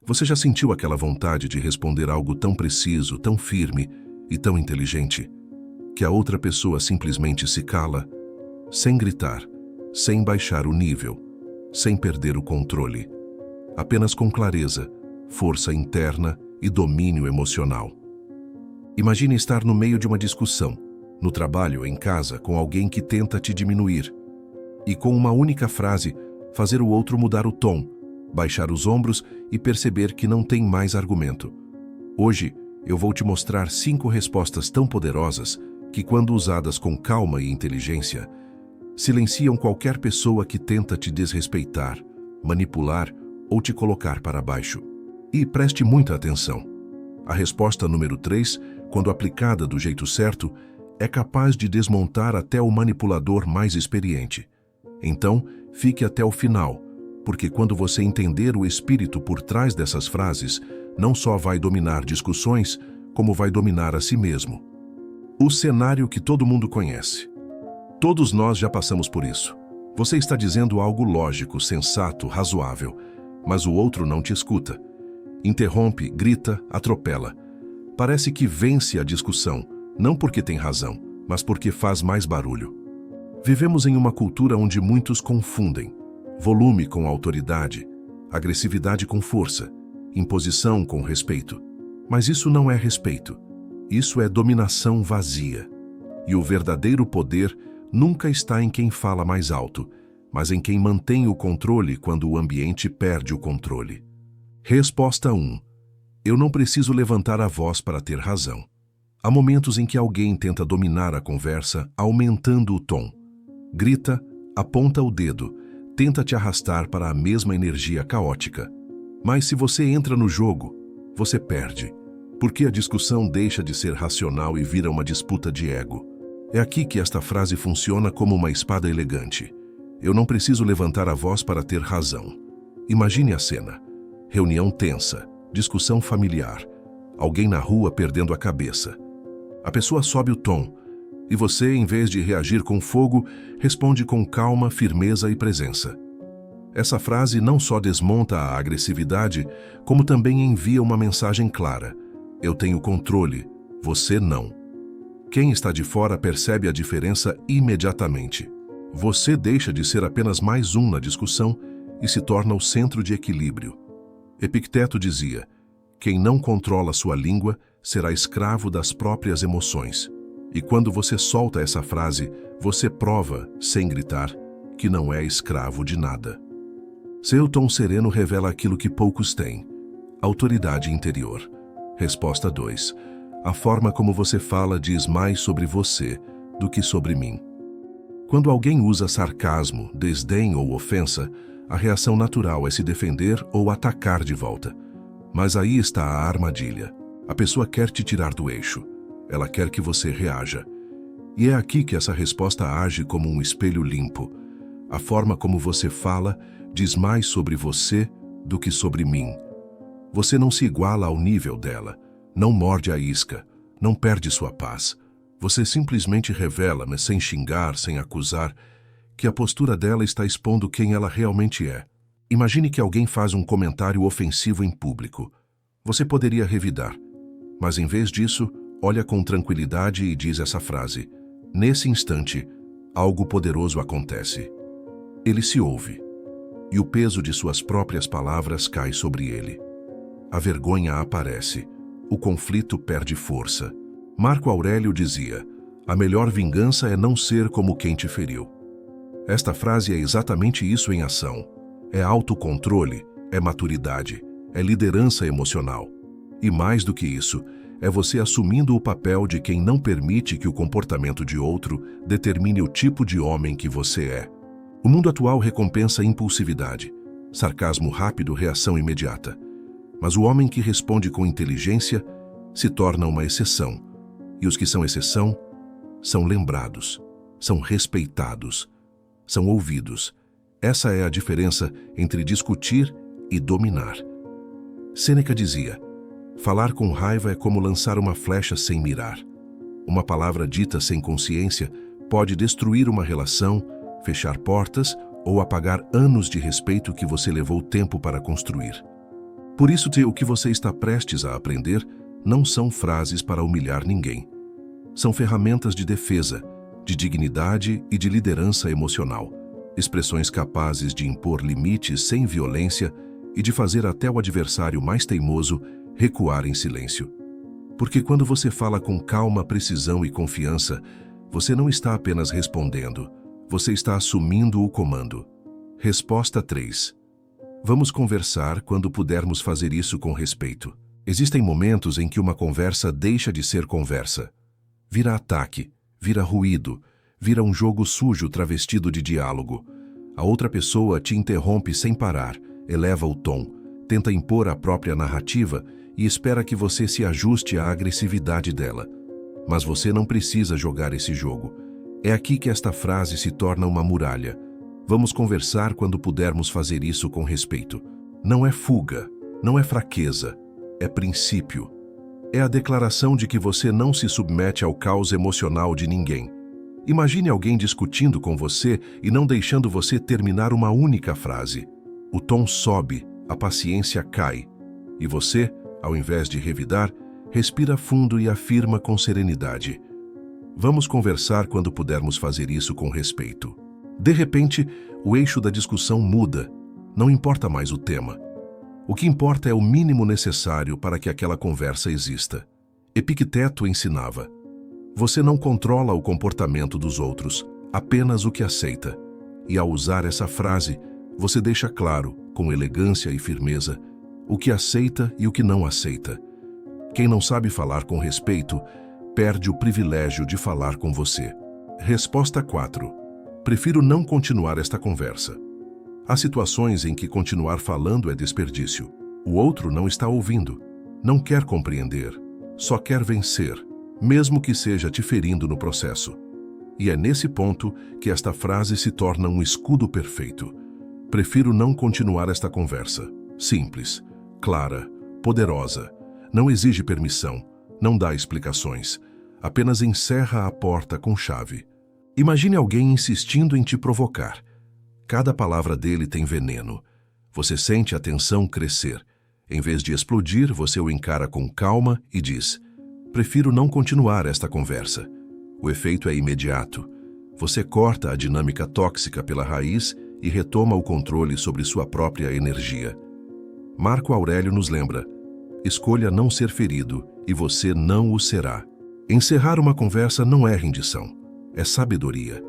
Você já sentiu aquela vontade de responder algo tão preciso, tão firme e tão inteligente, que a outra pessoa simplesmente se cala, sem gritar, sem baixar o nível, sem perder o controle, apenas com clareza, força interna e domínio emocional? Imagine estar no meio de uma discussão, no trabalho, em casa, com alguém que tenta te diminuir, e com uma única frase, fazer o outro mudar o tom, baixar os ombros e perceber que não tem mais argumento. Hoje, eu vou te mostrar 5 respostas tão poderosas que, quando usadas com calma e inteligência, silenciam qualquer pessoa que tenta te desrespeitar, manipular ou te colocar para baixo. E preste muita atenção. A resposta número 3, quando aplicada do jeito certo, é capaz de desmontar até o manipulador mais experiente. Então, fique até o final, porque quando você entender o espírito por trás dessas frases, não só vai dominar discussões, como vai dominar a si mesmo. O cenário que todo mundo conhece. Todos nós já passamos por isso. Você está dizendo algo lógico, sensato, razoável, mas o outro não te escuta. Interrompe, grita, atropela. Parece que vence a discussão, não porque tem razão, mas porque faz mais barulho. Vivemos em uma cultura onde muitos confundem volume com autoridade, agressividade com força, imposição com respeito. Mas isso não é respeito. Isso é dominação vazia. E o verdadeiro poder nunca está em quem fala mais alto, mas em quem mantém o controle quando o ambiente perde o controle. Resposta 1. Eu não preciso levantar a voz para ter razão. Há momentos em que alguém tenta dominar a conversa aumentando o tom. Grita, aponta o dedo, tenta te arrastar para a mesma energia caótica. Mas se você entra no jogo, você perde, porque a discussão deixa de ser racional e vira uma disputa de ego. É aqui que esta frase funciona como uma espada elegante. Eu não preciso levantar a voz para ter razão. Imagine a cena. Reunião tensa, discussão familiar, alguém na rua perdendo a cabeça. A pessoa sobe o tom, e você, em vez de reagir com fogo, responde com calma, firmeza e presença. Essa frase não só desmonta a agressividade, como também envia uma mensagem clara. Eu tenho controle, você não. Quem está de fora percebe a diferença imediatamente. Você deixa de ser apenas mais um na discussão e se torna o centro de equilíbrio. Epicteto dizia: quem não controla sua língua será escravo das próprias emoções. E quando você solta essa frase, você prova, sem gritar, que não é escravo de nada. Seu tom sereno revela aquilo que poucos têm: autoridade interior. Resposta 2. A forma como você fala diz mais sobre você do que sobre mim. Quando alguém usa sarcasmo, desdém ou ofensa, a reação natural é se defender ou atacar de volta. Mas aí está a armadilha. A pessoa quer te tirar do eixo. Ela quer que você reaja. E é aqui que essa resposta age como um espelho limpo. A forma como você fala diz mais sobre você do que sobre mim. Você não se iguala ao nível dela, não morde a isca, não perde sua paz. Você simplesmente revela, mas sem xingar, sem acusar, que a postura dela está expondo quem ela realmente é. Imagine que alguém faz um comentário ofensivo em público. Você poderia revidar, mas em vez disso, olha com tranquilidade e diz essa frase. Nesse instante, algo poderoso acontece. Ele se ouve, e o peso de suas próprias palavras cai sobre ele. A vergonha aparece, o conflito perde força. Marco Aurélio dizia: a melhor vingança é não ser como quem te feriu. Esta frase é exatamente isso em ação. É autocontrole, é maturidade, é liderança emocional. E mais do que isso, é você assumindo o papel de quem não permite que o comportamento de outro determine o tipo de homem que você é. O mundo atual recompensa impulsividade, sarcasmo rápido, reação imediata. Mas o homem que responde com inteligência se torna uma exceção. E os que são exceção são lembrados, são respeitados, são ouvidos. Essa é a diferença entre discutir e dominar. Sêneca dizia: falar com raiva é como lançar uma flecha sem mirar. Uma palavra dita sem consciência pode destruir uma relação, fechar portas ou apagar anos de respeito que você levou tempo para construir. Por isso, o que você está prestes a aprender não são frases para humilhar ninguém. São ferramentas de defesa, de dignidade e de liderança emocional. Expressões capazes de impor limites sem violência e de fazer até o adversário mais teimoso recuar em silêncio. Porque quando você fala com calma, precisão e confiança, você não está apenas respondendo, você está assumindo o comando. Resposta 3. Vamos conversar quando pudermos fazer isso com respeito. Existem momentos em que uma conversa deixa de ser conversa. Vira ataque, vira ruído, vira um jogo sujo travestido de diálogo. A outra pessoa te interrompe sem parar, eleva o tom, tenta impor a própria narrativa e espera que você se ajuste à agressividade dela. Mas você não precisa jogar esse jogo. É aqui que esta frase se torna uma muralha. Vamos conversar quando pudermos fazer isso com respeito. Não é fuga, não é fraqueza, é princípio. É a declaração de que você não se submete ao caos emocional de ninguém. Imagine alguém discutindo com você e não deixando você terminar uma única frase. O tom sobe, a paciência cai. E você, ao invés de revidar, respira fundo e afirma com serenidade: vamos conversar quando pudermos fazer isso com respeito. De repente, o eixo da discussão muda. Não importa mais o tema. O que importa é o mínimo necessário para que aquela conversa exista. Epicteto ensinava: você não controla o comportamento dos outros, apenas o que aceita. E ao usar essa frase, você deixa claro, com elegância e firmeza, o que aceita e o que não aceita. Quem não sabe falar com respeito, perde o privilégio de falar com você. Resposta 4. Prefiro não continuar esta conversa. Há situações em que continuar falando é desperdício. O outro não está ouvindo, não quer compreender, só quer vencer, mesmo que seja te ferindo no processo. E é nesse ponto que esta frase se torna um escudo perfeito. Prefiro não continuar esta conversa. Simples, clara, poderosa. Não exige permissão, não dá explicações. Apenas encerra a porta com chave. Imagine alguém insistindo em te provocar. Cada palavra dele tem veneno. Você sente a tensão crescer. Em vez de explodir, você o encara com calma e diz: prefiro não continuar esta conversa. O efeito é imediato. Você corta a dinâmica tóxica pela raiz e retoma o controle sobre sua própria energia. Marco Aurélio nos lembra: escolha não ser ferido e você não o será. Encerrar uma conversa não é rendição, é sabedoria.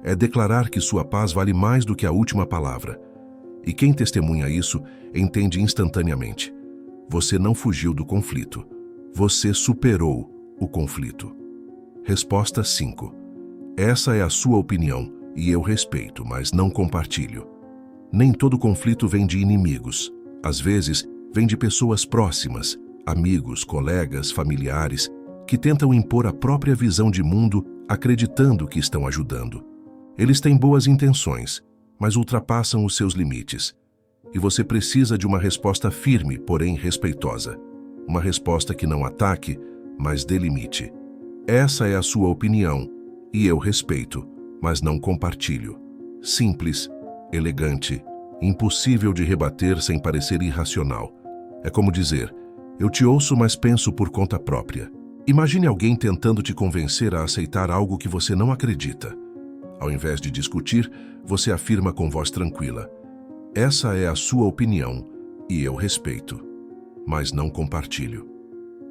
É declarar que sua paz vale mais do que a última palavra. E quem testemunha isso entende instantaneamente: você não fugiu do conflito, você superou o conflito. Resposta 5. Essa é a sua opinião e eu respeito, mas não compartilho. Nem todo conflito vem de inimigos. Às vezes, vem de pessoas próximas, amigos, colegas, familiares, que tentam impor a própria visão de mundo acreditando que estão ajudando. Eles têm boas intenções, mas ultrapassam os seus limites. E você precisa de uma resposta firme, porém respeitosa. Uma resposta que não ataque, mas delimite. Essa é a sua opinião, e eu respeito, mas não compartilho. Simples, elegante, impossível de rebater sem parecer irracional. É como dizer: eu te ouço, mas penso por conta própria. Imagine alguém tentando te convencer a aceitar algo que você não acredita. Ao invés de discutir, você afirma com voz tranquila: essa é a sua opinião e eu respeito, mas não compartilho.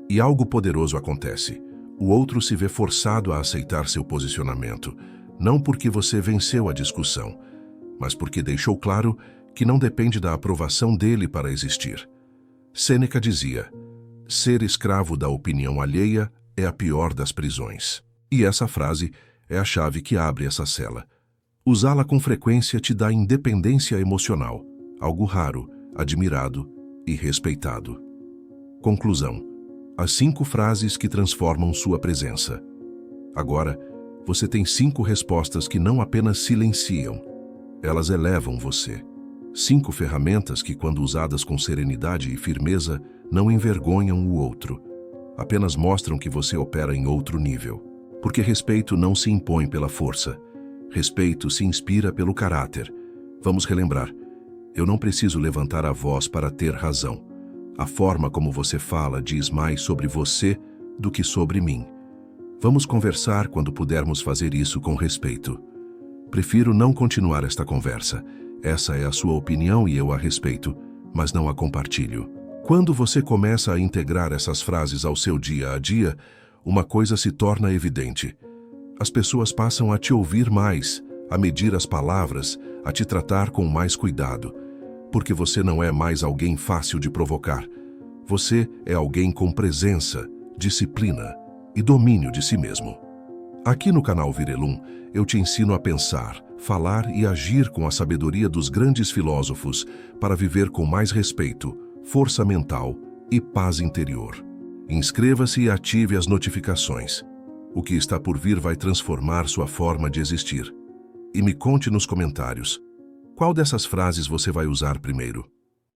E algo poderoso acontece. O outro se vê forçado a aceitar seu posicionamento, não porque você venceu a discussão, mas porque deixou claro que não depende da aprovação dele para existir. Sêneca dizia: ser escravo da opinião alheia é a pior das prisões. E essa frase é a chave que abre essa cela. Usá-la com frequência te dá independência emocional, algo raro, admirado e respeitado. Conclusão: as 5 frases que transformam sua presença. Agora, você tem 5 respostas que não apenas silenciam, elas elevam você. 5 ferramentas que, quando usadas com serenidade e firmeza, não envergonham o outro, apenas mostram que você opera em outro nível. Porque respeito não se impõe pela força. Respeito se inspira pelo caráter. Vamos relembrar: eu não preciso levantar a voz para ter razão. A forma como você fala diz mais sobre você do que sobre mim. Vamos conversar quando pudermos fazer isso com respeito. Prefiro não continuar esta conversa. Essa é a sua opinião e eu a respeito, mas não a compartilho. Quando você começa a integrar essas frases ao seu dia a dia, uma coisa se torna evidente. As pessoas passam a te ouvir mais, a medir as palavras, a te tratar com mais cuidado. Porque você não é mais alguém fácil de provocar. Você é alguém com presença, disciplina e domínio de si mesmo. Aqui no canal Virelum, eu te ensino a pensar, falar e agir com a sabedoria dos grandes filósofos para viver com mais respeito, força mental e paz interior. Inscreva-se e ative as notificações. O que está por vir vai transformar sua forma de existir. E me conte nos comentários, qual dessas frases você vai usar primeiro?